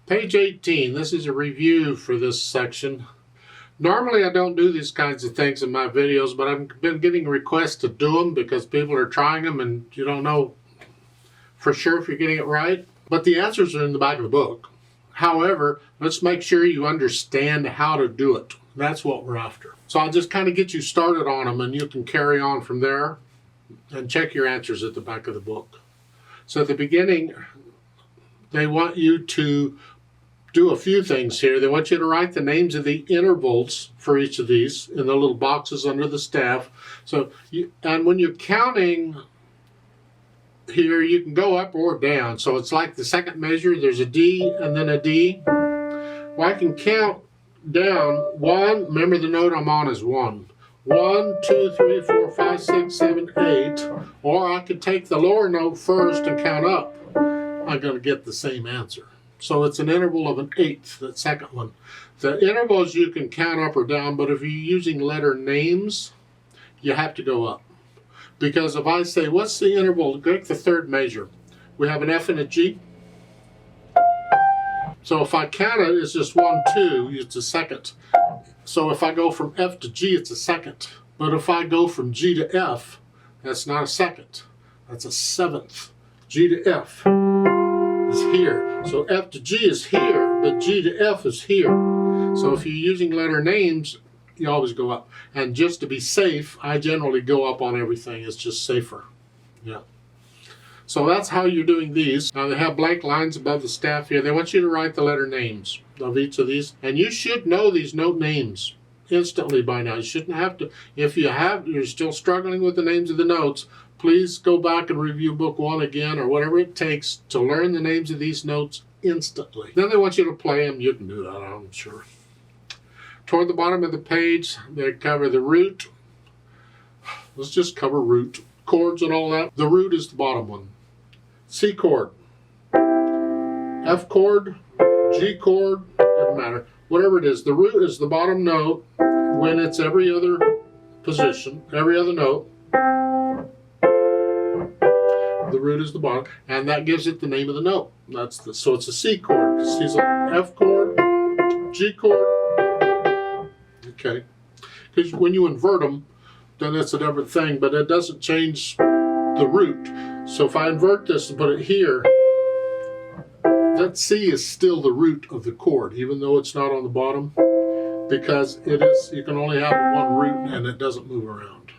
Page 18, this is a review for this section. Normally I don't do these kinds of things in my videos, but I've been getting requests to do them because people are trying them and you don't know for sure if you're getting it right. But the answers are in the back of the book. However, let's make sure you understand how to do it. That's what we're after. So I'll just kind of get you started on them and you can carry on from there and check your answers at the back of the book. So at the beginning, they want you to do a few things here. They want you to write the names of the intervals for each of these in the little boxes under the staff. So, and when you're counting here, you can go up or down. So it's like the second measure, there's a D and then a D. Well, I can count down one, remember the note I'm on is 1. 1, 2, 3, 4, 5, 6, 7, 8. Or I could take the lower note first and count up. I'm going to get the same answer. So it's an interval of an eighth, that second one. The intervals you can count up or down, but if you're using letter names, you have to go up. Because if I say, what's the interval? Take the third measure. We have an F and a G. So if I count it, it's just 1, 2, it's a second. So if I go from F to G, it's a second. But if I go from G to F, that's not a second. That's a seventh. G to F is here. So F to G is here, but G to F is here. So if you're using letter names, you always go up. And just to be safe, I generally go up on everything. It's just safer. Yeah. So that's how you're doing these. Now they have blank lines above the staff here. They want you to write the letter names of each of these. And you should know these note names instantly by now. You shouldn't have to. If you're still struggling with the names of the notes, please go back and review book 1 again or whatever it takes to learn the names of these notes instantly. Then they want you to play them. You can do that, I'm sure. Toward the bottom of the page, they cover the root. Let's just cover root. Chords and all that. The root is the bottom one. C chord, F chord, G chord, doesn't matter. Whatever it is, the root is the bottom note when it's every other position, every other note. The root is the bottom, and that gives it the name of the note. So it's a C chord. C's an F chord, G chord. Okay, because when you invert them, then it's a different thing, but it doesn't change the root. So if I invert this and put it here, that C is still the root of the chord, even though it's not on the bottom, because it is. You can only have one root and it doesn't move around.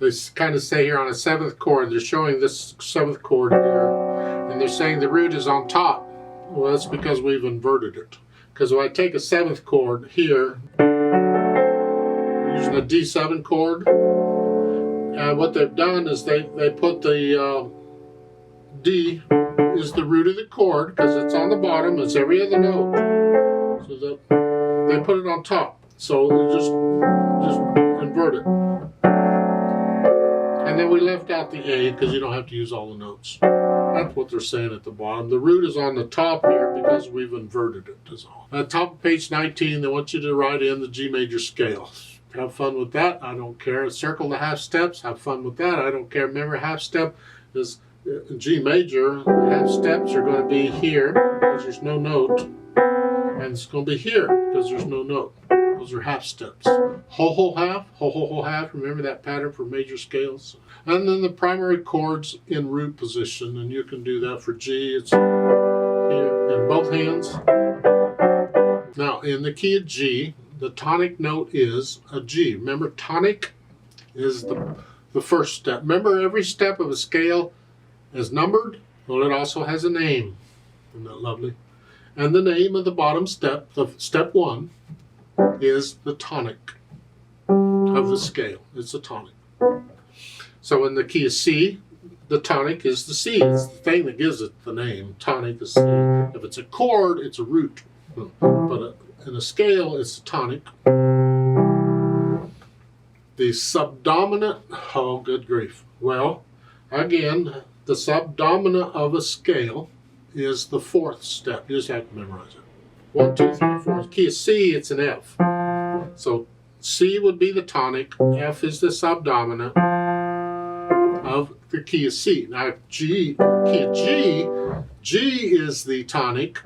They kind of say here on a 7th chord, they're showing this 7th chord here, and they're saying the root is on top. Well, that's because we've inverted it. Because if I take a 7th chord here, using a D7 chord, and what they've done is they put the D is the root of the chord because it's on the bottom, it's every other note. So they put it on top. So just invert it. And then we left out the A because you don't have to use all the notes. That's what they're saying at the bottom. The root is on the top here because we've inverted it, is all. At the top of page 19, they want you to write in the G major scale. Have fun with that. I don't care. Circle the half steps. Have fun with that. I don't care. Remember, half step is G major. The half steps are going to be here because there's no note. And it's going to be here because there's no note. Those are half steps. Whole half. Whole half. Remember that pattern for major scales. And then the primary chords in root position. And you can do that for G. It's here in both hands. Now, in the key of G, the tonic note is a G. Remember, tonic is the first step. Remember, every step of a scale is numbered. Well, it also has a name. Isn't that lovely? And the name of the bottom step, step 1, is the tonic of the scale. It's a tonic. So in the key of C, the tonic is the C. It's the thing that gives it the name. Tonic is C. If it's a chord, it's a root. But in a scale, it's a tonic. The subdominant, oh good grief. Well, again, the subdominant of a scale is the 4th step. You just have to memorize it. 1, 2, 3, 4. Key of C, it's an F. So C would be the tonic, F is the subdominant of the key of C. Now G, key of G, G is the tonic,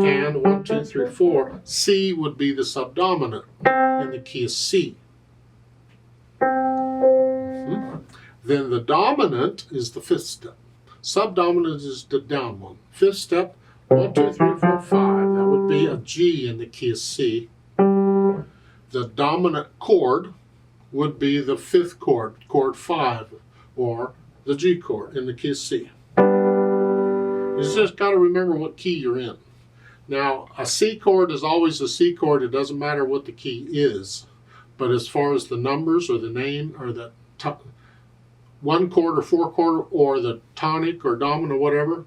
and 1, 2, 3, 4. C would be the subdominant in the key of C. Then the dominant is the fifth step. Subdominant is the down one. Fifth step, 1, 2, 3, 4, 5. That would be a G in the key of C. The dominant chord would be the fifth chord, chord 5, or the G chord in the key of C. You just got to remember what key you're in. Now, a C chord is always a C chord. It doesn't matter what the key is. But as far as the numbers or the name or the 1 chord or 4 chord or the tonic or dominant or whatever,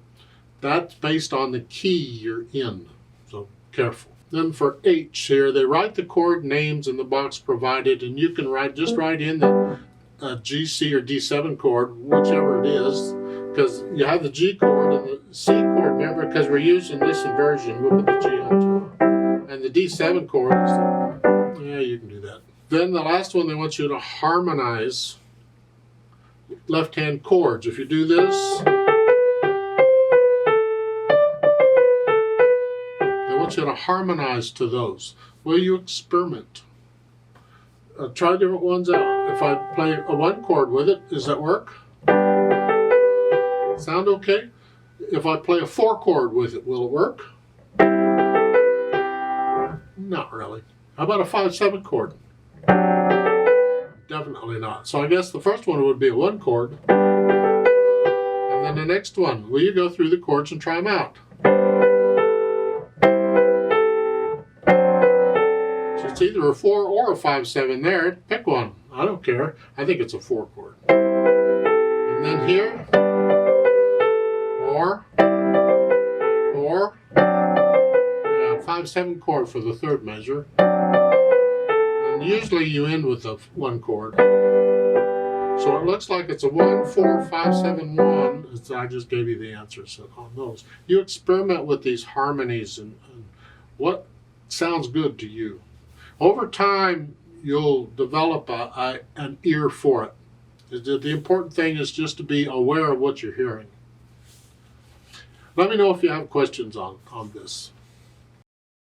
that's based on the key you're in. So careful. Then for H here, they write the chord names in the box provided, and you can just write in the G, C, or D7 chord, whichever it is, because you have the G chord and the C chord, remember, because we're using this inversion, we'll put the G onto it. And the D7 chord, yeah, you can do that. Then the last one, they want you to harmonize left-hand chords. If you do this, they want you to harmonize to those. Will you experiment? Try different ones out. If I play a 1 chord with it, does that work? Sound okay? If I play a 4 chord with it, will it work? Not really. How about a 5/7 chord? Definitely not. So I guess the first one would be a 1 chord. And then the next one, will you go through the chords and try them out? So it's either a 4 or a 5/7 there. Pick one. I don't care. I think it's a 4 chord. And then here, or, yeah, 5/7 chord for the third measure. And usually you end with a 1 chord. So it looks like it's a 1, 4, 5, 7, 1. I just gave you the answers on those. You experiment with these harmonies and what sounds good to you. Over time, you'll develop an ear for it. The important thing is just to be aware of what you're hearing. Let me know if you have questions on this.